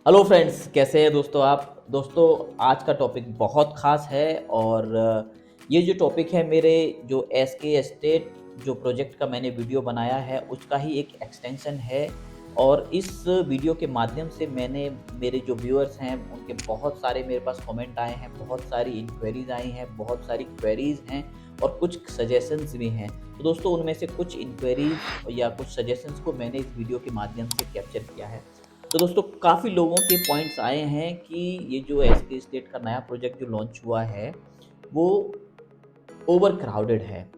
Hello friends, कैसे हैं दोस्तों आप। दोस्तों, आज का टॉपिक बहुत ख़ास है और ये जो टॉपिक है मेरे जो एसके एस्टेट जो प्रोजेक्ट का मैंने वीडियो बनाया है उसका ही एक एक्सटेंशन है। और इस वीडियो के माध्यम से मैंने मेरे जो व्यूअर्स हैं उनके बहुत सारे मेरे पास कमेंट आए हैं, बहुत सारी इंक्वायरीज आई हैं, बहुत सारी क्वेरीज हैं और कुछ सजेशंस भी हैं। तो दोस्तों, उनमें से कुछ इंक्वायरीज या कुछ सजेशंस को मैंने इस वीडियो के माध्यम से कैप्चर किया है। तो दोस्तों, काफ़ी लोगों के पॉइंट्स आए हैं कि ये जो एसके स्टेट का नया प्रोजेक्ट जो लॉन्च हुआ है वो ओवर क्राउडेड है,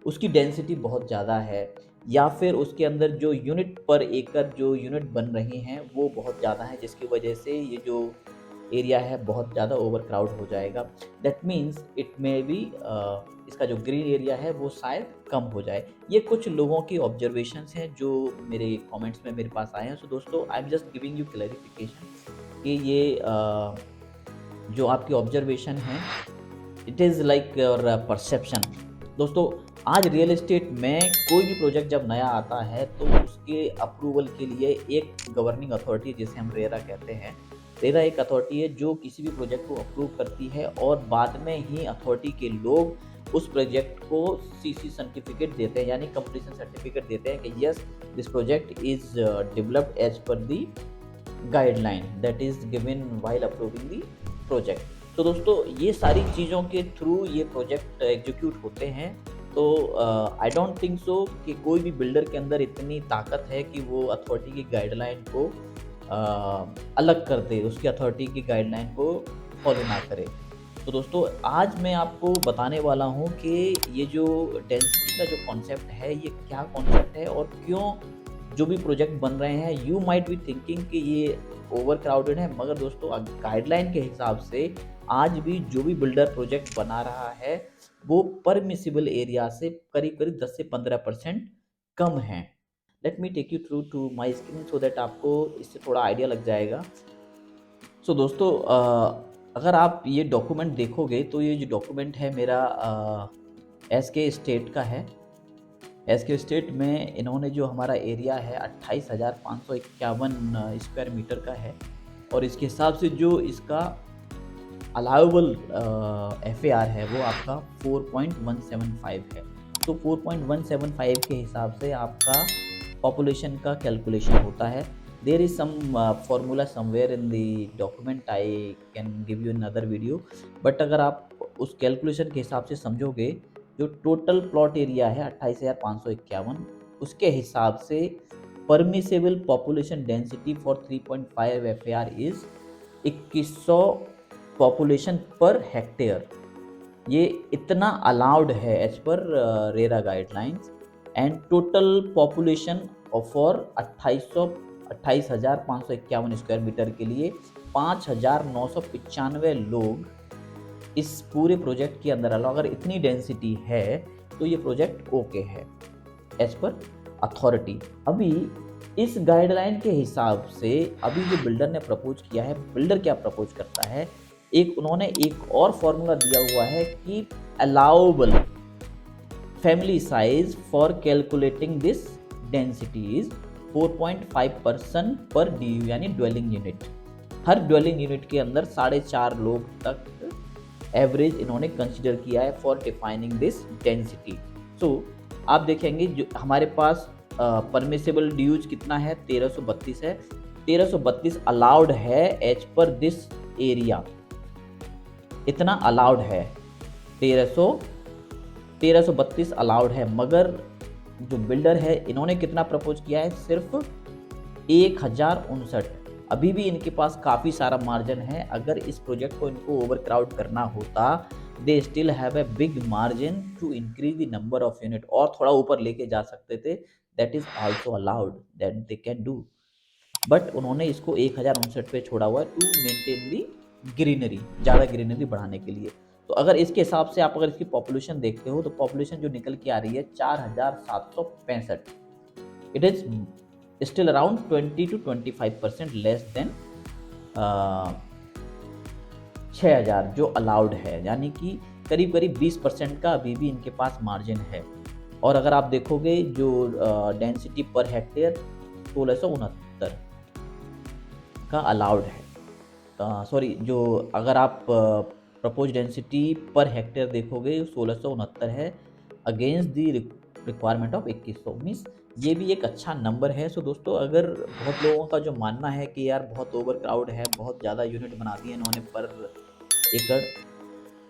उसकी डेंसिटी बहुत ज़्यादा है, या फिर उसके अंदर जो यूनिट पर एकड़ जो यूनिट बन रही हैं वो बहुत ज़्यादा है, जिसकी वजह से ये जो एरिया है बहुत ज़्यादा ओवर क्राउड हो जाएगा। That means it may be इसका जो ग्रीन एरिया है वो शायद कम हो जाए। ये कुछ लोगों की ऑब्जर्वेशंस हैं जो मेरे कमेंट्स में मेरे पास आए हैं। सो दोस्तों, I am just giving you clarification कि ये जो आपकी ऑब्जर्वेशन है it is like your perception. दोस्तों, आज रियल एस्टेट में कोई भी प्रोजेक्ट जब नया आता है तो उसके अप्रूवल के लिए एक गवर्निंग अथॉरिटी जिसे हम रेरा कहते हैं, रेरा एक अथॉरिटी है जो किसी भी प्रोजेक्ट को अप्रूव करती है और बाद में ही अथॉरिटी के लोग उस प्रोजेक्ट को सीसी सर्टिफिकेट देते हैं, यानी कंप्लीशन सर्टिफिकेट देते हैं कि yes this project is developed as per the guideline that is given while approving the project. तो दोस्तों, ये सारी चीज़ों के थ्रू ये प्रोजेक्ट एग्जीक्यूट होते हैं। तो आई डोंट थिंक सो कि कोई भी बिल्डर के अंदर इतनी ताकत है कि वो अथॉरिटी की गाइडलाइन को अलग कर दे, उसकी अथॉरिटी की गाइडलाइन को फॉलो ना करे। तो दोस्तों, आज मैं आपको बताने वाला हूँ कि ये जो डेंसिटी का जो कॉन्सेप्ट है ये क्या कॉन्सेप्ट है और क्यों जो भी प्रोजेक्ट बन रहे हैं यू माइट बी थिंकिंग कि ये ओवर क्राउडेड है, मगर दोस्तों गाइडलाइन के हिसाब से आज भी जो भी बिल्डर प्रोजेक्ट बना रहा है वो परमिसिबल एरिया से करीब करीब 10 से 15% कम है। Let me take you through to my screen so that आपको इससे थोड़ा आइडिया लग जाएगा। सो दोस्तों, अगर आप ये डॉक्यूमेंट देखोगे तो ये जो डॉक्यूमेंट है मेरा एसके स्टेट का है। एसके स्टेट में इन्होंने जो हमारा एरिया है 28,551 स्क्वायर मीटर का है और इसके हिसाब से जो इसका अलाउबल एफएआर है वो आपका 4.175 है। तो 4.175 के हिसाब से आपका पॉपुलेशन का कैलकुलेशन होता है। There is some formula somewhere in the document, I can give you in other video. But अगर आप उस कैलकुलेशन के हिसाब से समझोगे, जो टोटल प्लॉट एरिया है 28,551, उसके हिसाब से permissible population density for 3.5 FAR is 2100 population per hectare. ये इतना अलाउड है as per RERA guidelines. And total population for 28,551 square metre के लिए 5,995 लोग इस पूरे प्रोजेक्ट के अंदर अलाउ। अगर इतनी डेंसिटी है तो ये प्रोजेक्ट ओके है एज पर अथॉरिटी। अभी इस गाइडलाइन के हिसाब से अभी जो बिल्डर ने प्रपोज किया है, बिल्डर क्या प्रपोज करता है, उन्होंने एक और फॉर्मूला दिया हुआ है कि allowable family size for calculating this density is 4.5% पर DU, यानी ड्वेलिंग यूनिट। हर ड्वेलिंग यूनिट के अंदर 4.5 लोग तक एवरेज इन्होंने कंसिडर किया है फॉर डिफाइनिंग दिस डेंसिटी। सो आप देखेंगे जो हमारे पास परमिसेबल ड्यूज कितना है, 1332 है। 1332 अलाउड है एज पर दिस एरिया, इतना अलाउड है। 1332 अलाउड है, मगर जो बिल्डर है इन्होंने कितना प्रपोज किया है, सिर्फ 1059। अभी भी इनके पास काफ़ी सारा मार्जिन है। अगर इस प्रोजेक्ट को इनको ओवर क्राउड करना होता, they still have a big margin to increase the number of unit, और थोड़ा ऊपर लेके जा सकते थे। That is also allowed, that they can do. But उन्होंने इसको 1059 पे छोड़ा हुआ है टू मेंटेन दी ग्रीनरी, ज़्यादा ग्रीनरी बढ़ाने के लिए। तो अगर इसके हिसाब से आप अगर इसकी पॉपुलेशन देखते हो तो पॉपुलेशन जो निकल के आ रही है 4,765। It is still around 20 to 25% less than 6,000 जो अलाउड है, यानी कि करीब करीब 20% का अभी भी इनके पास मार्जिन है। और अगर आप देखोगे जो डेंसिटी पर हेक्टेयर 1669। का अलाउड है। सॉरी, जो अगर आप प्रपोज डेंसिटी पर हेक्टेयर देखोगे 1669 है against the requirement of 2100, means ये भी एक अच्छा नंबर है। सो दोस्तों, अगर बहुत लोगों का जो मानना है कि यार बहुत ओवर क्राउड है, बहुत ज़्यादा यूनिट बना दिए इन्होंने पर एकड़,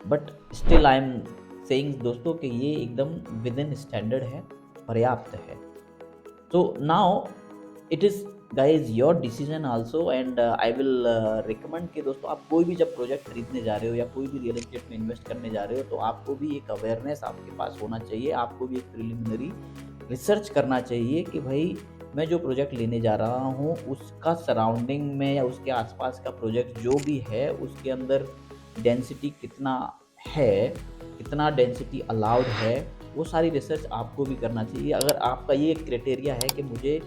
but still I am saying दोस्तों कि ये एकदम विद इन स्टैंडर्ड है, पर्याप्त है। So now it is guys your decision also, and I will recommend कि दोस्तों आप कोई भी जब प्रोजेक्ट खरीदने जा रहे हो या कोई भी रियल एस्टेट में इन्वेस्ट करने जा रहे हो तो आपको भी एक अवेयरनेस आपके पास होना चाहिए, आपको भी एक प्रिलिमिनरी रिसर्च करना चाहिए कि भाई मैं जो प्रोजेक्ट लेने जा रहा हूँ उसका सराउंडिंग में या उसके आसपास का प्रोजेक्ट जो भी है उसके अंदर डेंसिटी कितना है, कितना डेंसिटी अलाउड है, वो सारी रिसर्च आपको भी करना चाहिए। अगर आपका ये क्राइटेरिया है कि मुझे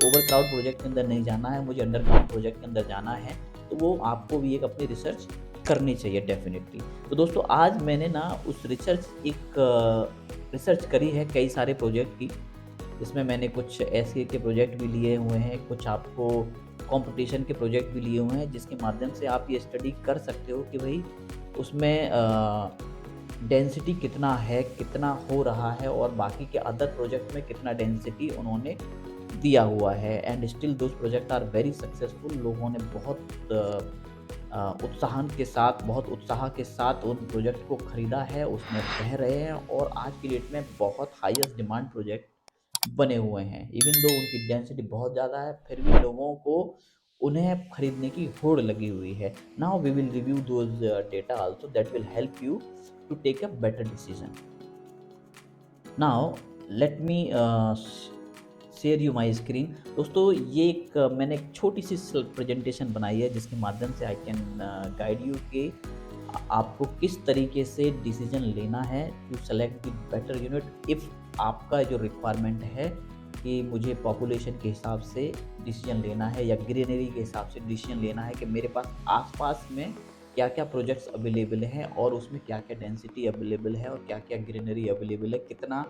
ओवर क्राउड प्रोजेक्ट के अंदर नहीं जाना है, मुझे अंडरग्राउंड प्रोजेक्ट के अंदर जाना है, तो वो आपको भी एक अपनी रिसर्च करनी चाहिए डेफिनेटली। तो दोस्तों, आज मैंने ना उस रिसर्च करी है कई सारे प्रोजेक्ट की, जिसमें मैंने कुछ ऐसे के प्रोजेक्ट भी लिए हुए हैं, कुछ आपको कंपटीशन के प्रोजेक्ट भी लिए हुए हैं, जिसके माध्यम से आप ये स्टडी कर सकते हो कि भाई उसमें डेंसिटी कितना है, कितना हो रहा है और बाकी के अदर प्रोजेक्ट में कितना डेंसिटी उन्होंने दिया हुआ है। And still those project are very successful. लोगों ने बहुत बहुत उत्साह के साथ उन प्रोजेक्ट को ख़रीदा है, उसमें रह रहे हैं और आज की डेट में बहुत हाईएस्ट डिमांड प्रोजेक्ट बने हुए हैं। इवन दो उनकी डेंसिटी बहुत ज़्यादा है, फिर भी लोगों को उन्हें खरीदने की होड़ लगी हुई है। Now we will review those data also that will help you to take a better decision. Now let me share you my screen. दोस्तों, ये एक मैंने एक छोटी सी प्रेजेंटेशन बनाई है जिसके माध्यम से आई कैन गाइड यू कि आपको किस तरीके से डिसीजन लेना है to select the better unit. If आपका जो रिक्वायरमेंट है कि मुझे पॉपुलेशन के हिसाब से डिसीजन लेना है या ग्रीनरी के हिसाब से डिसीजन लेना है कि मेरे पास आसपास में क्या क्या प्रोजेक्ट्स अवेलेबल हैं और उसमें क्या क्या डेंसिटी अवेलेबल है और क्या क्या ग्रीनरी अवेलेबल है, कितना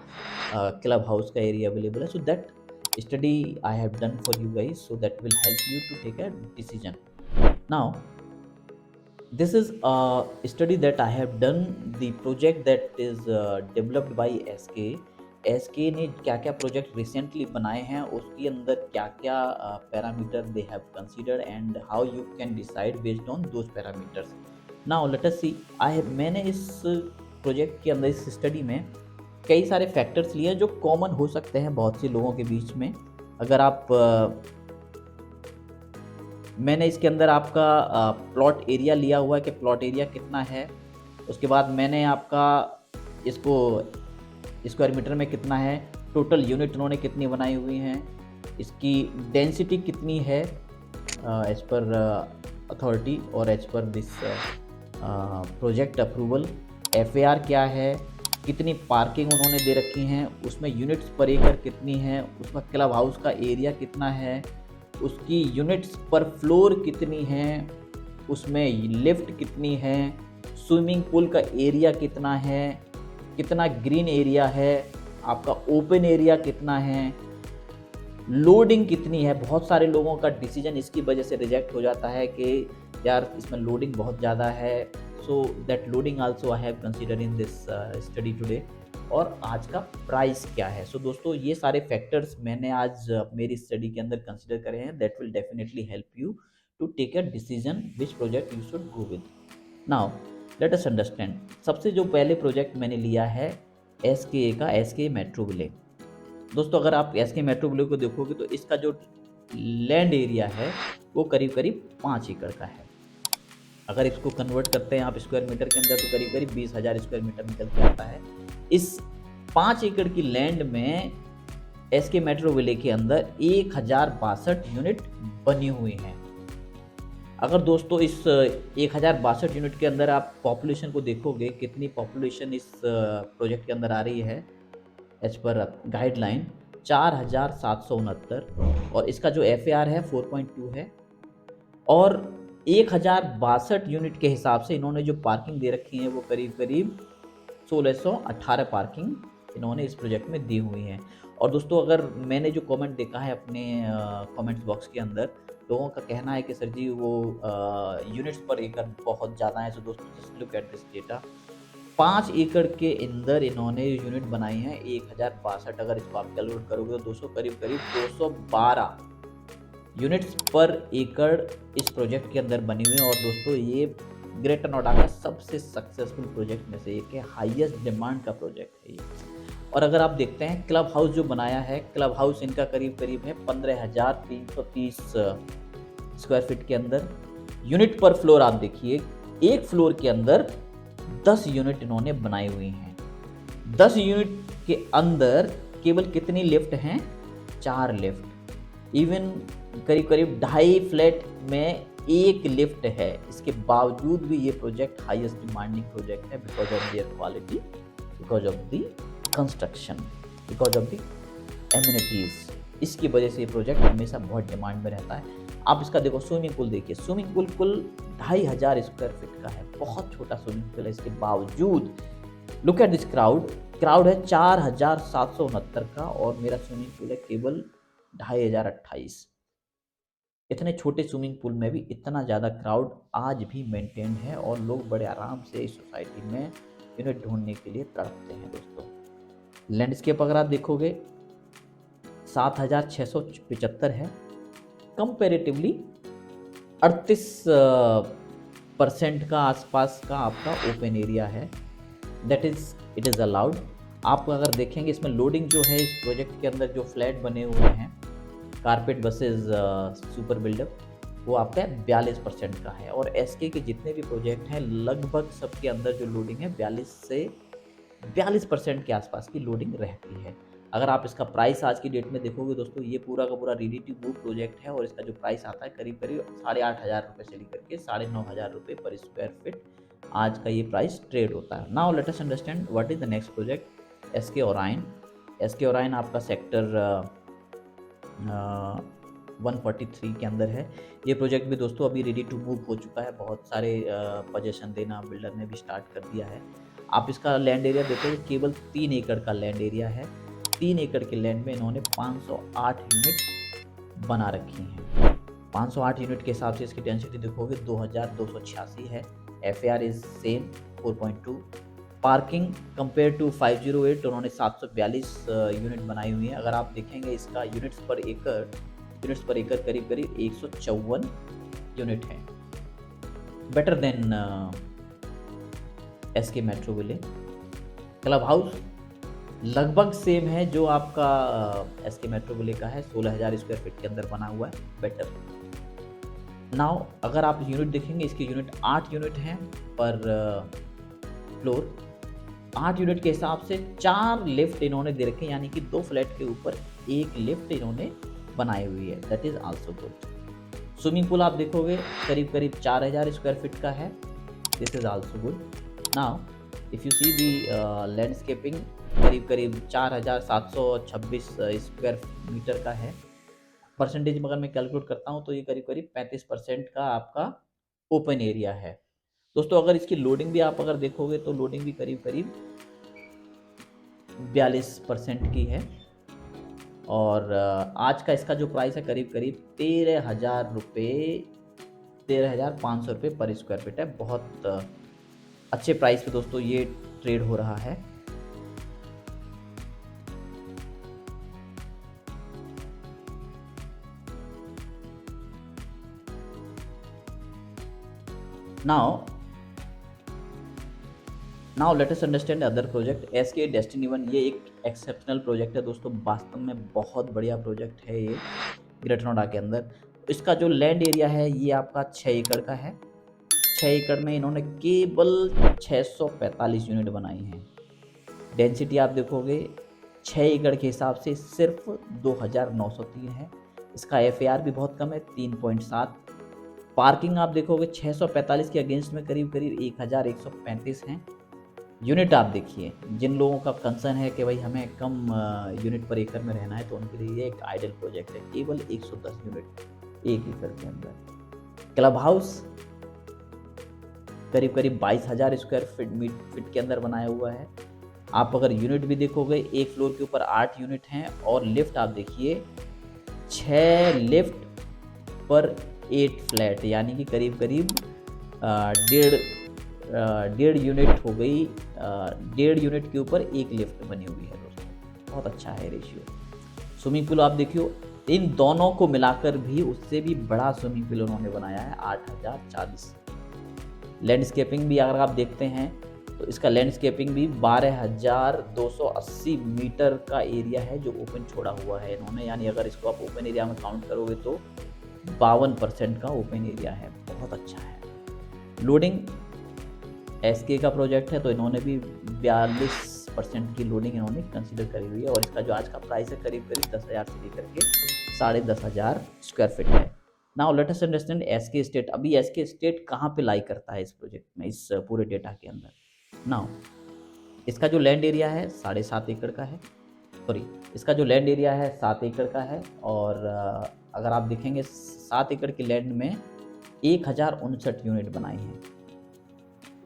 क्लब हाउस का एरिया अवेलेबल है, so that study I have done for you guys, so that will help you to take a decision. Now this is a study that I have done, the project that is developed by SK ने क्या क्या project recently बनाए हैं, उसके अंदर क्या क्या parameter they have considered and how you can decide based on those parameters. Now let us see, मैंने इस प्रोजेक्ट के अंदर, इस स्टडी में कई सारे फैक्टर्स लिए जो कॉमन हो सकते हैं बहुत से लोगों के बीच में। अगर आप मैंने इसके अंदर आपका प्लॉट एरिया लिया हुआ है कि प्लॉट एरिया कितना है, उसके बाद मैंने आपका इसको स्क्वायर मीटर में कितना है, टोटल यूनिट उन्होंने कितनी बनाई हुई हैं, इसकी डेंसिटी कितनी है एज पर अथॉरिटी और as per this project approval, FAR क्या है, कितनी पार्किंग उन्होंने दे रखी हैं, उसमें यूनिट्स पर एकड़ कितनी है, उसका क्लब हाउस का एरिया कितना है, उसकी यूनिट्स पर फ्लोर कितनी हैं, उसमें लिफ्ट कितनी है, स्विमिंग पूल का एरिया कितना है, कितना ग्रीन एरिया है, आपका ओपन एरिया कितना है, लोडिंग कितनी है। बहुत सारे लोगों का डिसीजन इसकी वजह से रिजेक्ट हो जाता है कि यार इसमें लोडिंग बहुत ज़्यादा है, so that loading also I have consider in this study today. और आज का प्राइस क्या है। सो दोस्तों, ये सारे फैक्टर्स मैंने आज मेरी स्टडी के अंदर कंसीडर करे हैं, that will definitely help you to take a decision which project you should go with. Now let us understand. सबसे जो पहले प्रोजेक्ट मैंने लिया है SKA का, SKA मेट्रो विले। दोस्तों, अगर आप SKA मेट्रो विले को देखोगे तो इसका जो लैंड एरिया है वो करीब करीब 5 एकड़ का है। अगर इसको कन्वर्ट करते हैं आप स्क्वायर मीटर के अंदर तो करीब करीब 20,000 स्क्वायर मीटर निकल के आता है। इस 5 एकड़ की लैंड में SK मेट्रो विले के अंदर 1062 यूनिट बनी हुई हैं। अगर दोस्तों इस 1062 यूनिट के अंदर आप पॉपुलेशन को देखोगे, कितनी पॉपुलेशन इस प्रोजेक्ट के अंदर आ रही है एज पर गाइडलाइन 4769, और इसका जो FAR है 4.2 है, और 1062 यूनिट के हिसाब से इन्होंने जो पार्किंग दे रखी है वो करीब करीब 1618 पार्किंग इन्होंने इस प्रोजेक्ट में दी हुई हैं। और दोस्तों, अगर मैंने जो कमेंट देखा है अपने कमेंट्स बॉक्स के अंदर, लोगों का कहना है कि सर जी वो यूनिट्स पर एकड़ बहुत ज़्यादा है। सो दोस्तों just look at this data. 5 एकड़ के अंदर इन्होंने यूनिट बनाई है 1062। अगर इसको आप कैलकुलेट करोगे तो 200 करीब 212 यूनिट्स पर एकड़ इस प्रोजेक्ट के अंदर बनी हुई है। और दोस्तों ये ग्रेटर नोएडा का सबसे सक्सेसफुल प्रोजेक्ट में से एक है, हाईएस्ट डिमांड का प्रोजेक्ट है ये। और अगर आप देखते हैं क्लब हाउस जो बनाया है, क्लब हाउस इनका करीब है 15,330 स्क्वायर फीट के अंदर। यूनिट पर फ्लोर आप देखिए, एक फ्लोर के अंदर 10 यूनिट इन्होंने बनाई हुई हैं। 10 यूनिट के अंदर केवल कितनी लिफ्ट हैं? 4 लिफ्ट। इवन करीब 2.5 फ्लैट में एक लिफ्ट है। इसके बावजूद भी ये प्रोजेक्ट हाईएस्ट डिमांडिंग प्रोजेक्ट है because of their quality, because of the construction, because of the amenities. इसकी वजह से ये प्रोजेक्ट हमेशा बहुत डिमांड में रहता है। आप इसका देखो, स्विमिंग पूल देखिए, स्विमिंग पूल कुल 2,500 स्क्वायर फीट का है, बहुत छोटा स्विमिंग पूल है। इसके बावजूद लुक एट दिस क्राउड है 4,769 का, और मेरा स्विमिंग पूल है केवल 2,528। इतने छोटे स्विमिंग पूल में भी इतना ज़्यादा क्राउड आज भी मेंटेन है, और लोग बड़े आराम से इस सोसाइटी में यूनिट ढूंढने के लिए तड़पते हैं। दोस्तों लैंडस्केप अगर आप देखोगे 7,675 है, कंपेरेटिवली 38% का आसपास का आपका ओपन एरिया है। That is it is allowed. आप अगर देखेंगे इसमें लोडिंग जो है, इस प्रोजेक्ट के अंदर जो फ्लैट बने हुए हैं कारपेट वर्सेस सुपर बिल्डअप, वो आपका 42% का है। और एसके के जितने भी प्रोजेक्ट हैं लगभग सबके अंदर जो लोडिंग है 42% के आसपास की लोडिंग रहती है। अगर आप इसका प्राइस आज की डेट में देखोगे दोस्तों, ये पूरा का पूरा रेडी टू मूव प्रोजेक्ट है, और इसका जो प्राइस आता है करीब 8,500 रुपये से लेकर के 9,500 रुपये पर स्क्वायर फीट आज का ये प्राइस ट्रेड होता है। Now let us understand what is the next project, SK Orion. SK Orion आपका सेक्टर 143 के अंदर है। ये प्रोजेक्ट भी दोस्तों अभी रेडी टू मूव हो चुका है, बहुत सारे पोजीशन देना बिल्डर ने भी स्टार्ट कर दिया है। आप इसका लैंड एरिया देखोगे केवल 3 एकड़ का लैंड एरिया है। 3 एकड़ के लैंड में इन्होंने 508 यूनिट बना रखी हैं। 508 यूनिट के हिसाब से इसकी डेंसिटी देखोगे 2,286 है। FAR is same 4.2। Parking compare to 508 उन्होंने 742 यूनिट बनाई हुई है। अगर आप देखेंगे इसका यूनिट्स पर एकड़ करीब 154 यूनिट है, better than SK metro Ville. Club house लगभग सेम है जो आपका एसके मेट्रो विले का है, 16,000 स्क्वायर फीट के अंदर बना हुआ है, बेटर। नाउ अगर आप यूनिट देखेंगे, इसके यूनिट 8 यूनिट हैं पर फ्लोर। 8 यूनिट के हिसाब से 4 लिफ्ट इन्होंने दे रखे, यानी कि 2 फ्लैट के ऊपर एक लिफ्ट इन्होंने बनाई हुई है। That is also good. Swimming pool आप देखोगे करीब 4,000 स्क्वायर फीट का है। This is also good. Now if you see the landscaping करीब 4,726 स्क्वायर मीटर का है। परसेंटेज में अगर मैं कैलकुलेट करता हूँ तो ये करीब 35% का आपका ओपन एरिया है। दोस्तों अगर इसकी लोडिंग भी आप अगर देखोगे तो लोडिंग भी करीब 42% की है। और आज का इसका जो प्राइस है करीब 13,000 रुपये, 13,500 रुपये पर स्क्वायर फीट है। बहुत अच्छे प्राइस पे दोस्तों ये ट्रेड हो रहा है। Now let us understand other project. SK destiny 1 ये एक एक्सेप्शनल प्रोजेक्ट है दोस्तों, वास्तव में बहुत बढ़िया प्रोजेक्ट है ये ग्रेटर नोएडा के अंदर। इसका जो लैंड एरिया है ये आपका 6 एकड़ का है। 6 एकड़ में इन्होंने केवल 645 यूनिट बनाई हैं। डेंसिटी आप देखोगे 6 एकड़ के हिसाब से सिर्फ 2,903 है। इसका FAR भी बहुत कम है, 3.7। पार्किंग आप देखोगे 645 के अगेंस्ट में करीब 1,135 हैं। यूनिट आप देखिए, जिन लोगों का कंसर्न है कि भाई हमें कम यूनिट पर एकड़ में रहना है तो उनके लिए एक आइडियल प्रोजेक्ट है। केवल 110 यूनिट 1 एकड़ के अंदर। क्लब हाउस करीब 22,000 स्क्वायर फीट के अंदर बनाया हुआ है। आप अगर यूनिट भी देखोगे एक फ्लोर के ऊपर 8 यूनिट हैं, और लिफ्ट आप देखिए 6 लिफ्ट पर 8 फ्लैट, यानी कि करीब करीब डेढ़ यूनिट हो गई। 1.5 यूनिट के ऊपर एक लिफ्ट बनी हुई है दोस्तों, बहुत अच्छा है रेशियो। स्विमिंग पूल आप देखियो, इन दोनों को मिलाकर भी उससे भी बड़ा स्विमिंग पूल उन्होंने बनाया है 8040। लैंडस्केपिंग भी अगर आप देखते हैं तो इसका लैंडस्केपिंग भी 12280 मीटर का एरिया है जो ओपन छोड़ा हुआ है इन्होंने, यानी अगर इसको आप ओपन एरिया में काउंट करोगे तो 52% का ओपन एरिया है, बहुत अच्छा है। लोडिंग एसके का प्रोजेक्ट है तो इन्होंने भी 42% की लोडिंग इन्होंने कंसीडर करी हुई है, और इसका जो आज का प्राइस है करीब करीब 10,000 से लेकर के 10,500 स्क्वायर फीट है। Now let us understand SK state. अभी एसके स्टेट कहाँ पे लाई करता है इस प्रोजेक्ट में, इस पूरे डेटा के अंदर। नाउ इसका जो लैंड एरिया है 7.5 एकड़ का है, सॉरी इसका जो लैंड एरिया है 7 एकड़ का है, और अगर आप देखेंगे 7 एकड़ की लैंड में 1059 यूनिट बनाई हैं।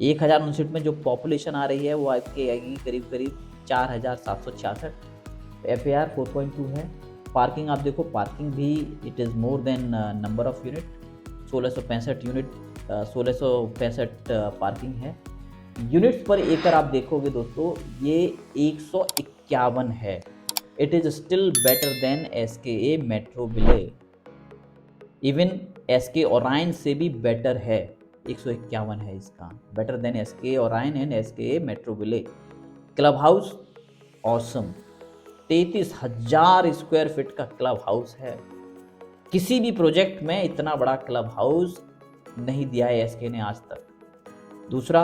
1059 में जो पॉपुलेशन आ रही है वो आपके आएगी करीब करीब 4766। FAR 4.2 है। पार्किंग आप देखो, पार्किंग भी it is more than number of unit, 1665 unit, 1665 parking है। यूनिट्स पर एकड़ आप देखोगे दोस्तों ये 151 है। It is still better than SKA Metro Ville, even SK Orion से भी बेटर है। 151 है इसका, better than SKA Orion and SKA Metro Ville. Club house awesome, 33,000 square feet का क्लब हाउस है। किसी भी प्रोजेक्ट में इतना बड़ा क्लब हाउस नहीं दिया है SK ने आज तक। दूसरा,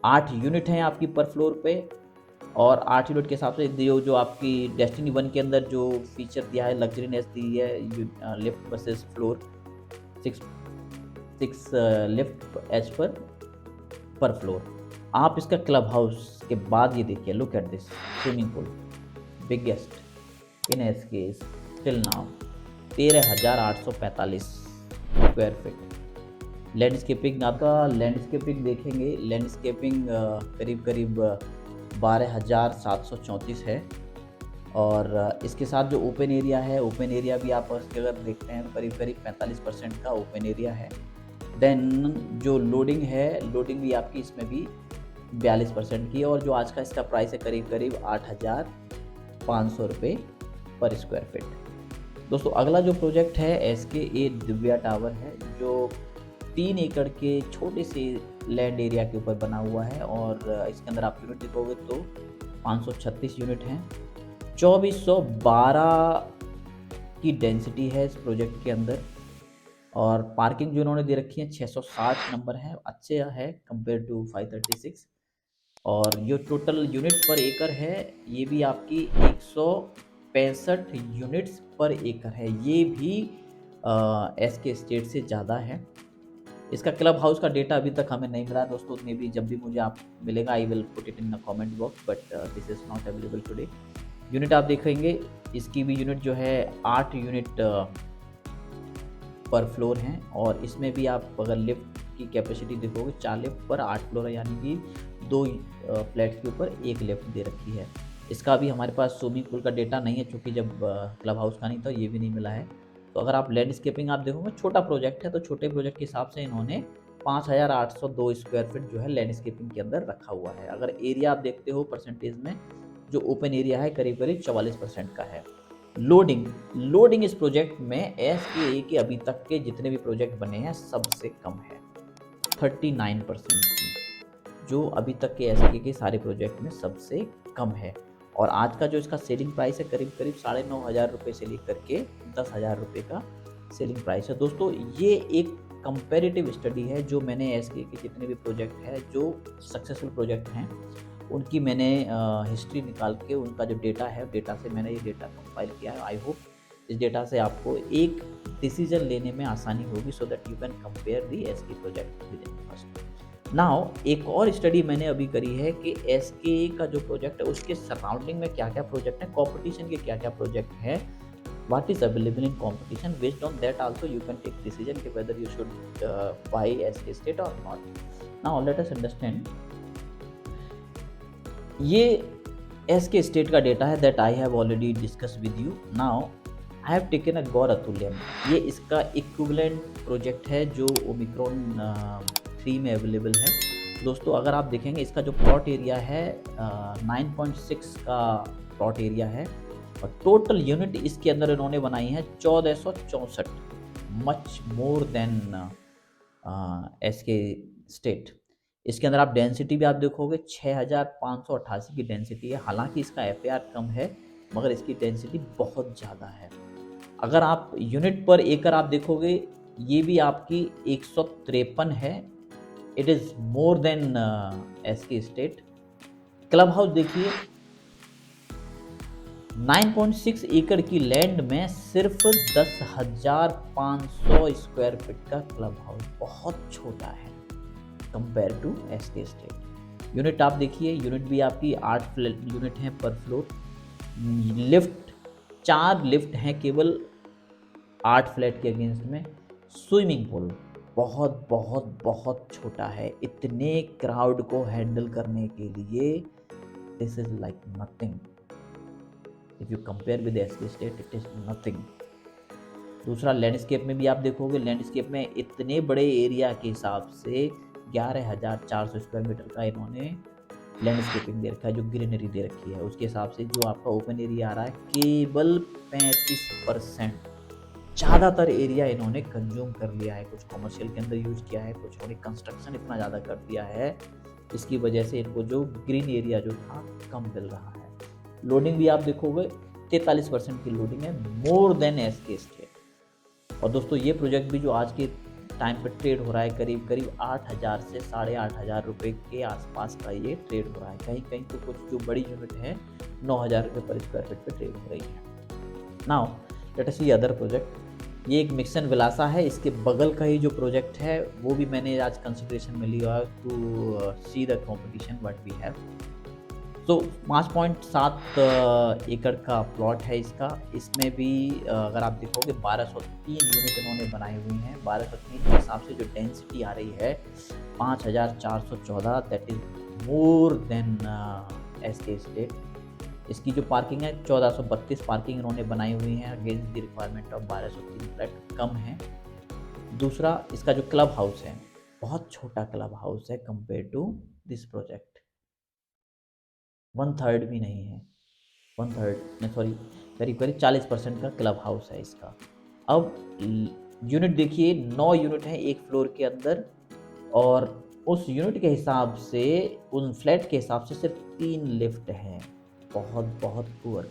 8 यूनिट हैं आपकी पर फ्लोर पे, और 8 यूनिट के हिसाब से जो आपकी डेस्टिनी 1 के अंदर जो फीचर दिया है, लग्जरीनेस दी है, lift versus floor, 6 lift H पर फ्लोर। आप इसका क्लब हाउस के बाद ये देखिए, look at this swimming pool, biggest in SK till now, 13,845 square feet. Landscaping आपका, लैंडस्केपिंग देखेंगे, लैंडस्केपिंग करीब करीब 12,734 है, और इसके साथ जो ओपन एरिया है, ओपन एरिया भी आप उसके अगर देखते हैं तो करीब करीब 45% का ओपन एरिया है। देन जो लोडिंग है, लोडिंग भी आपकी इसमें भी 42% की है, और जो आज का इसका प्राइस है करीब करीब 8,500 रुपये पर स्क्वायर फीट। दोस्तों अगला जो प्रोजेक्ट है SKA दिव्या टावर है, जो 3 एकड़ के छोटे से लैंड एरिया के ऊपर बना हुआ है, और इसके अंदर आप यूनिट देखोगे तो 536 यूनिट हैं। 2412 की डेंसिटी है इस प्रोजेक्ट के अंदर, और पार्किंग जो उन्होंने दे रखी है 660 नंबर है, अच्छे है कंपेयर टू 536। और जो टोटल यूनिट्स पर एकड़ है ये भी आपकी 165 यूनिट्स पर एकड़ है, ये भी SK स्टेट से ज़्यादा है। इसका क्लब हाउस का डेटा अभी तक हमें नहीं मिला दोस्तों, मे भी जब भी मुझे आप मिलेगा I will put it in the comment box, but this is not available today. Unit आप देखेंगे, इसकी भी यूनिट जो है 8 यूनिट पर फ्लोर हैं, और इसमें भी आप अगर लिफ्ट की कैपेसिटी देखोगे 4 लिफ्ट पर 8 फ्लोर है, यानी कि 2 फ्लैट के ऊपर 1 लिफ्ट दे रखी है। इसका भी हमारे पास स्विमिंग पूल का डेटा नहीं है, चूँकि जब क्लब हाउस का नहीं था ये भी नहीं मिला है। तो अगर आप लैंडस्केपिंग आप देखोगे, छोटा प्रोजेक्ट है तो छोटे प्रोजेक्ट के हिसाब से इन्होंने 5,802 स्क्वायर फीट जो है लैंडस्केपिंग के अंदर रखा हुआ है। अगर एरिया आप देखते हो परसेंटेज में, जो ओपन एरिया है करीब करीब 44% का है। लोडिंग इस प्रोजेक्ट में SKA के अभी तक के जितने भी प्रोजेक्ट बने हैं सबसे कम है, 39% की, जो अभी तक के SKA के सारे प्रोजेक्ट में सबसे कम है। और आज का जो इसका सेलिंग प्राइस है करीब करीब 9,500 रुपये से लेकर के 10,000 रुपये का सेलिंग प्राइस है। दोस्तों ये एक कंपेरेटिव स्टडी है जो मैंने SKA के जितने भी प्रोजेक्ट हैं, जो सक्सेसफुल प्रोजेक्ट हैं, उनकी मैंने हिस्ट्री निकाल के उनका जो डेटा है, डेटा से मैंने ये डेटा कंपाइल किया है। आई होप इस डेटा से आपको एक डिसीजन लेने में आसानी होगी, सो that you can compare the SKA project with in first. Now एक और स्टडी मैंने अभी करी है कि SKA का जो प्रोजेक्ट है उसके सराउंडिंग में क्या क्या प्रोजेक्ट है, कॉम्पिटिशन के क्या क्या प्रोजेक्ट है, what is available in competition, based on that also you can take decision कि whether you should buy SK state or not. Now let us understand, ये SK state का डेटा है that I have already discussed with you. Now I have taken a Gaur Atulyam. ये इसका equivalent project है जो Omicron 3 में available है। दोस्तों अगर आप देखेंगे इसका जो प्लॉट एरिया है 9.6 का प्लॉट एरिया है और टोटल यूनिट इसके अंदर इन्होंने बनाई है 1464, much more than SK state. इसके अंदर आप डेंसिटी भी आप देखोगे 6588 की डेंसिटी है। हालांकि इसका एफएआर कम है मगर इसकी डेंसिटी बहुत ज़्यादा है। अगर आप यूनिट पर एकड़ आप देखोगे ये भी आपकी 153 है। It is more than SK state. Club house देखिए 9.6 एकड़ की लैंड में सिर्फ 10,500 स्क्वायर फीट का क्लब हाउस, बहुत छोटा है compare to SK state. Unit आप देखिए, यूनिट भी आपकी 8 यूनिट हैं पर फ्लोर। लिफ्ट 4 लिफ्ट हैं केवल 8 फ्लैट के अगेंस्ट में। स्विमिंग पूल बहुत बहुत बहुत छोटा है। इतने क्राउड को हैंडल करने के लिए this is like nothing. If you compare with SK state it is nothing. दूसरा लैंडस्केप में भी आप देखोगे, लैंडस्केप में इतने बड़े एरिया के हिसाब से 11,400 स्क्वायर मीटर का इन्होंने लैंडस्केपिंग दे रखा है, जो ग्रीनरी दे रखी है उसके हिसाब से जो आपका ओपन एरिया आ रहा है केवल 35%। ज़्यादातर एरिया इन्होंने कंज्यूम कर लिया है, कुछ कमर्शियल के अंदर यूज किया है, कुछ इन्होंने कंस्ट्रक्शन इतना ज़्यादा कर दिया है, इसकी वजह से इनको जो ग्रीन एरिया जो था कम मिल रहा है। लोडिंग भी आप देखोगे 43% की लोडिंग है, मोर देन एसके स्टेट। और दोस्तों ये प्रोजेक्ट भी जो आज के टाइम पर ट्रेड हो रहा है करीब करीब 8,000 से 8,500 रुपये के आसपास का ये ट्रेड हो रहा है। कहीं कहीं तो कुछ जो बड़ी यूनिट है 9,000 रुपये पर स्क्वायर फीट पे ट्रेड हो रही है। नाउ लेट अस सी अदर प्रोजेक्ट। ये एक मिक्सन विलासा है, इसके बगल का ही जो प्रोजेक्ट है वो भी मैंने आज कंसिडरेशन में लिया to see the competition what we have. तो 5.7 एकड़ का प्लॉट है इसका। इसमें भी अगर आप देखोगे 1203 यूनिट इन्होंने बनाई हुई हैं। 1203 के हिसाब से जो डेंसिटी आ रही है 5,414, that is more than SK state. इसकी जो पार्किंग है 1432 पार्किंग इन्होंने बनाई हुई है against the requirement of 1203 flat, कम है। दूसरा इसका जो क्लब हाउस है बहुत छोटा क्लब हाउस है कंपेयर टू दिस प्रोजेक्ट। 1/3 भी नहीं है, 1/3 नहीं सॉरी, करीब करीब 40% का क्लब हाउस है इसका। अब यूनिट देखिए 9 यूनिट हैं एक फ्लोर के अंदर और उस यूनिट के हिसाब से उन फ्लैट के हिसाब से सिर्फ 3 लिफ्ट हैं। बहुत बहुत poor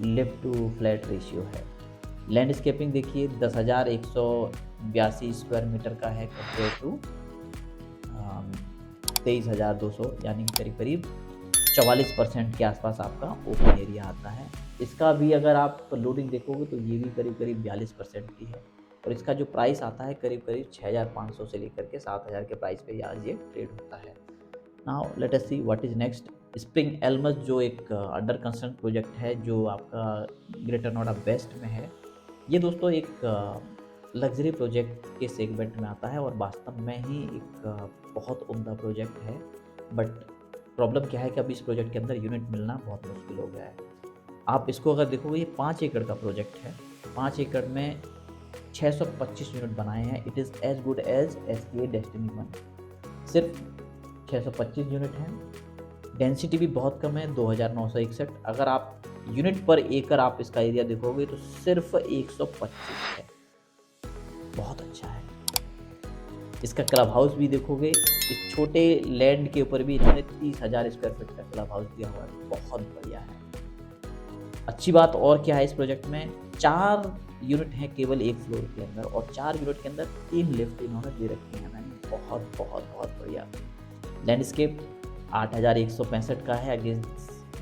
lift to flat ratio है। लैंडस्केपिंग देखिए 10,182 स्क्वायर मीटर का है कंपेयर टू 23,200, यानी कि करीब करीब 44% के आसपास आपका ओपन एरिया आता है। इसका भी अगर आप लोडिंग देखोगे तो ये भी करीब करीब 42% की है और इसका जो प्राइस आता है करीब करीब 6,500 से लेकर के 7,000 के प्राइस पे आज ये ट्रेड होता है। Now let us see what is next. Spring Elms जो एक अंडर कंस्ट्रक्शन प्रोजेक्ट है जो आपका ग्रेटर नोएडा वेस्ट में है। ये दोस्तों एक लग्जरी प्रोजेक्ट के सेगमेंट में आता है और वास्तव में ही एक बहुत उम्दा प्रोजेक्ट है। बट प्रॉब्लम क्या है कि अभी इस प्रोजेक्ट के अंदर यूनिट मिलना बहुत मुश्किल हो गया है। आप इसको अगर देखोगे ये 5 एकड़ का प्रोजेक्ट है। 5 एकड़ में 625 यूनिट बनाए हैं। It is as good as SK destiny 1। सिर्फ 625 यूनिट हैं। डेंसिटी भी बहुत कम है 2,961। अगर आप यूनिट पर एकड़ आप इसका एरिया देखोगे तो सिर्फ 125 है, बहुत अच्छा है। इसका क्लब हाउस भी देखोगे इस छोटे लैंड के ऊपर भी इन्होंने 30,000 स्क्वायर फीट का क्लब हाउस दिया हुआ है, बहुत बढ़िया है। अच्छी बात और क्या है इस प्रोजेक्ट में, 4 यूनिट हैं केवल एक फ्लोर के अंदर और 4 यूनिट के अंदर 3 लिफ्ट इन्होंने दे रखी है। मैंने बहुत बहुत बहुत बढ़िया। लैंडस्केप 8,165 का है अगेंस्ट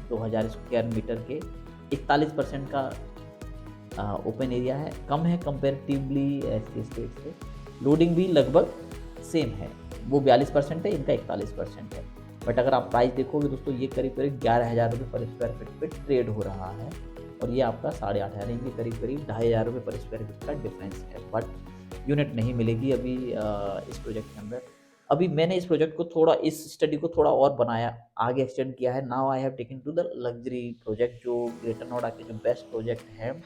2,000 स्क्वायर मीटर के। 41% का ओपन एरिया है, कम है कंपेरेटिवली एसके स्टेट से। लोडिंग भी लगभग सेम है, वो 42% है, इनका 41% है। बट अगर आप प्राइस देखोगे दोस्तों ये करीब करीब 11,000 रुपये पर स्क्वायर फीट पे ट्रेड हो रहा है और ये आपका 8,500 इनके करीब करीब 2,500 रुपये पर स्क्वायर फीट का डिफरेंस है। बट यूनिट नहीं मिलेगी अभी इस प्रोजेक्ट के अंदर। अभी मैंने इस प्रोजेक्ट को थोड़ा, इस स्टडी को थोड़ा और बनाया, आगे एक्सटेंड किया है। Now I have taken to the luxury project, जो ग्रेटर नोएडा के जो बेस्ट प्रोजेक्ट है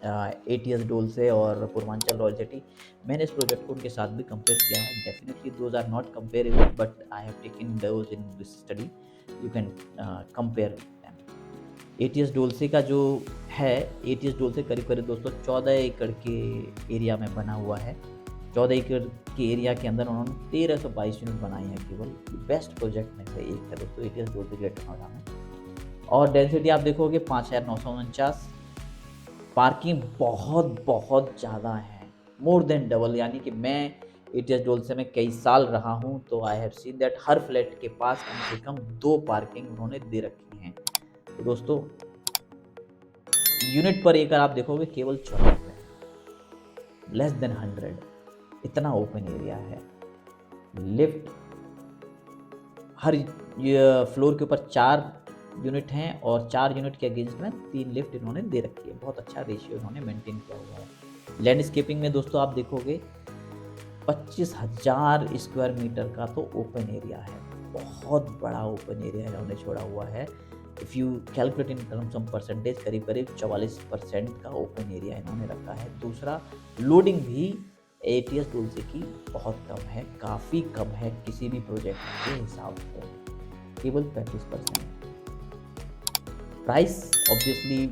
एटीएस डोल से और पूर्वांचल रॉयल सिटी। मैंने इस प्रोजेक्ट को उनके साथ भी कंपेयर किया है। Definitely those are not comparable, but I have taken those in this study, you can compare them. ATS Dolce का जो है, एटीएस डोलसे करीब करीब दोस्तों 14 एकड़ के एरिया में बना हुआ है। 14 एकड़ के एरिया के अंदर उन्होंने 1322 यूनिट बनाई है। केवल बेस्ट प्रोजेक्ट में से एक है दोस्तों एटीएस डोलसे ग्रेटर नोएडा में। और डेंसिटी आप देखोगे 5949, पार्किंग बहुत बहुत ज़्यादा है, मोर देन डबल। यानी कि मैं एटीएस डोलसे में कई साल रहा हूँ, तो I have seen that her flat के पास कम से कम 2 पार्किंग उन्होंने दे रखी हैं। तो दोस्तों यूनिट पर एकड़ आप देखोगे केवल 94, लेस देन 100, इतना ओपन एरिया है। लिफ्ट हर फ्लोर के ऊपर 4 यूनिट हैं और 4 यूनिट के अगेंस्ट में 3 लिफ्ट इन्होंने दे रखी है। बहुत अच्छा रेशियो इन्होंने मेंटेन किया हुआ है। लैंडस्केपिंग में दोस्तों आप देखोगे 25,000 स्क्वायर मीटर का तो ओपन एरिया है, बहुत बड़ा ओपन एरिया इन्होंने छोड़ा हुआ है। If you calculate in terms of percentage, करीब करीब 44% का ओपन एरिया इन्होंने रखा है। दूसरा, लोडिंग भी एटीएस डोलसे की बहुत कम है, काफ़ी कम है किसी भी प्रोजेक्ट के हिसाब से, केवल 35%। Price obviously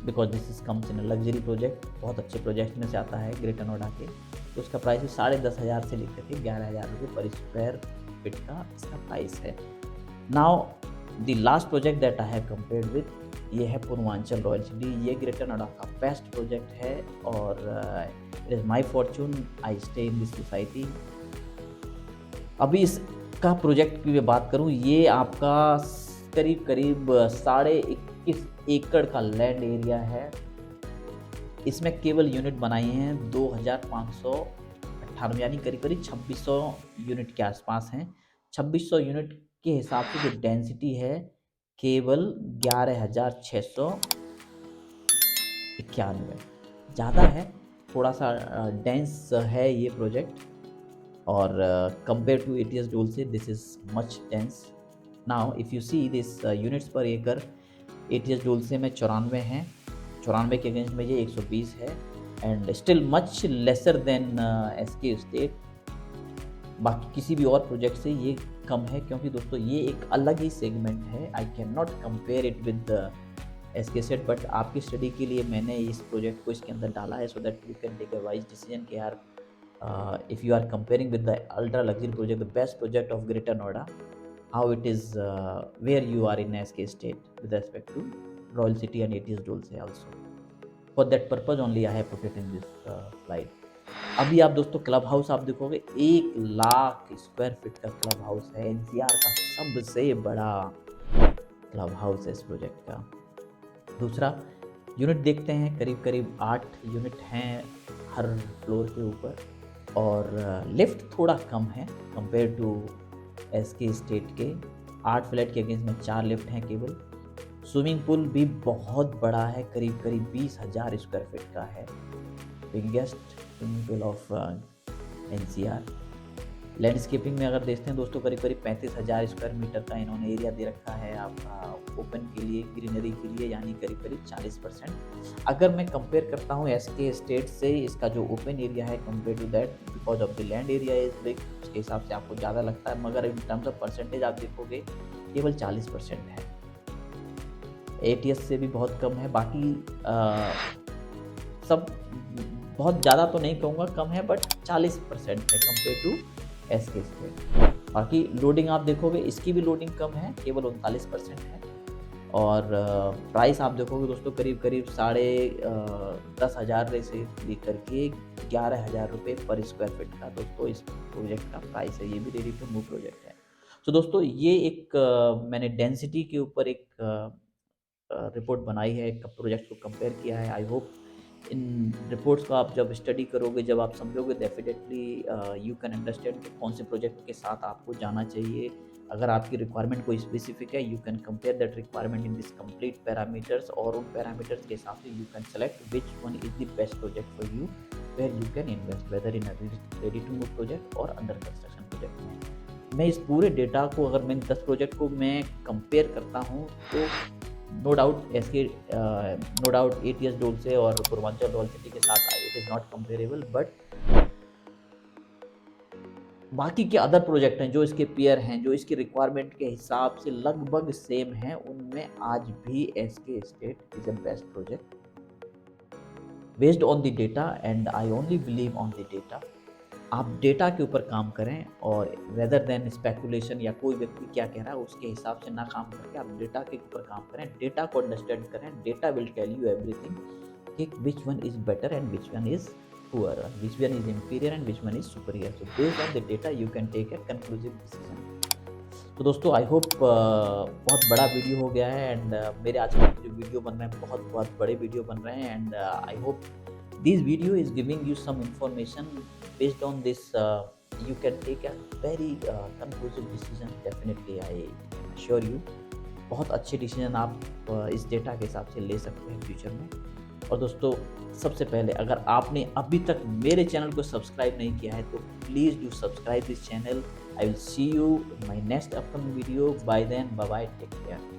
because this is comes in luxury project, बहुत अच्छे प्रोजेक्ट में से आता है ग्रेटर नोएडा के, तो उसका प्राइस भी 10,500 से लेकर के 11,000 रुपये पर स्क्वायर फीट का इसका प्राइस है। Now the last project that I have compared with, ये है पूर्वांचल रॉयल सिटी। ये ग्रेटर नोएडा का बेस्ट प्रोजेक्ट है और it is my Fortune I stay in this society. अभी इसका प्रोजेक्ट की मैं बात करूँ, ये आपका करीब करीब 21.5 एकड़ का लैंड एरिया है। इसमें केवल यूनिट बनाई हैं 2,598, यानी करीब करीब 2600 यूनिट के आसपास हैं। 2600 यूनिट के हिसाब से जो डेंसिटी है केवल 11,691, ज़्यादा है, थोड़ा सा डेंस है ये प्रोजेक्ट। और compare to ATS Dolce this is much dense. Now if you see this units पर एकड़, एटीएस डोलसे में 94 हैं, 94 के अगेंस्ट में ये 120 है, and still much lesser than SK estate. बाकी किसी भी और प्रोजेक्ट से ये कम है, क्योंकि दोस्तों ये एक अलग ही सेगमेंट है। I can not compare it with SK estate, but आपकी स्टडी के लिए मैंने इस प्रोजेक्ट को इसके अंदर डाला है, so that you can take a wise decision कि यार if you are comparing with the ultra luxury project, the best project of Greater Noida, how it is where you are in SK State with respect to Royal City and ATS Dolce also. For that purpose only I have put it in this slide. अभी आप दोस्तों club house आप देखोगे 1,00,000 square feet का club house है, NCR का सबसे बड़ा क्लब हाउस है इस प्रोजेक्ट का। दूसरा, यूनिट देखते हैं, करीब करीब 8 यूनिट हैं हर फ्लोर के ऊपर, और लिफ्ट थोड़ा कम है कंपेयर टू एसके स्टेट के। 8 फ्लैट के अगेंस्ट में 4 लिफ्ट हैं केवल। स्विमिंग पूल भी बहुत बड़ा है, करीब करीब 20,000 स्क्वायर फीट का है, biggest swimming pool of NCR. Landscaping में अगर देखते हैं दोस्तों, करीब करीब 35,000 स्क्वायर मीटर का इन्होंने एरिया दे रखा है आपका ओपन के लिए, ग्रीनरी के लिए, यानी करीब करीब 40%। अगर मैं कंपेयर करता हूँ एसके स्टेट से, इसका जो ओपन एरिया है compare to that, because of the land area is big, उसके हिसाब से आपको ज़्यादा लगता है, मगर इन टर्म्स ऑफ परसेंटेज आप देखोगे केवल 40% है। एटीएस से भी बहुत कम है। बाकी सब बहुत ज़्यादा तो नहीं कहूँगा कम है, बट 40% है कंपेयर टू एसके स्टेट। बाकी लोडिंग आप देखोगे, इसकी भी लोडिंग कम है, केवल 39% है। और प्राइस आप देखोगे दोस्तों, करीब करीब 10,500 से लेकर के 11,000 रुपये पर स्क्वायर फीट का दोस्तों इस प्रोजेक्ट का प्राइस है। ये भी रेडी टू मूव प्रोजेक्ट है। तो दोस्तों ये एक मैंने डेंसिटी के ऊपर एक रिपोर्ट बनाई है, एक प्रोजेक्ट को कंपेयर किया है। आई होप इन रिपोर्ट्स को आप जब स्टडी करोगे, जब आप समझोगे, डेफिनेटली यू कैन अंडरस्टैंड कि कौन से प्रोजेक्ट के साथ आपको जाना चाहिए, अगर आपकी रिक्वायरमेंट कोई स्पेसिफिक है, you can compare that requirement in this complete parameters, और उन पैरामीटर्स के हिसाब से you can select which one is the best project for you, where you can invest, whether in a ready to move project और under construction project. मैं इस पूरे data को, अगर मैं 10 प्रोजेक्ट को मैं कंपेयर करता हूँ, तो नो डाउट एटीएस डोल से और पूर्वांचल डोल सिटी के साथ it is not comparable, but बाकी के अदर प्रोजेक्ट हैं जो इसके पेयर हैं, जो इसकी रिक्वायरमेंट के हिसाब से लगभग सेम हैं, उनमें आज भी SK estate is a best project based on the data, and I only believe on the data. आप डेटा के ऊपर काम करें, और रेदर देन स्पेकुलेशन या कोई व्यक्ति क्या कह रहा है उसके हिसाब से ना काम करके आप डेटा के ऊपर काम करें, डेटा को अंडरस्टैंड करें। Data will tell you everything कि which one is better and which one is poor, which one is inferior and which one is superior. So based on the data you can take a conclusive decision. तो दोस्तों I hope बहुत बड़ा video हो गया है, and मेरे आज के जो वीडियो बन रहे हैं बहुत बड़े वीडियो बन रहे हैं, and I hope this video is giving you some information. Based on this you can take a very conclusive decision. Definitely I assure you बहुत अच्छे डिसीजन आप इस डेटा के हिसाब से ले सकते हैं फ्यूचर में। और दोस्तों सबसे पहले, अगर आपने अभी तक मेरे चैनल को सब्सक्राइब नहीं किया है तो please do subscribe this channel. I will see you in my next upcoming video. Bye then, bye bye, take care.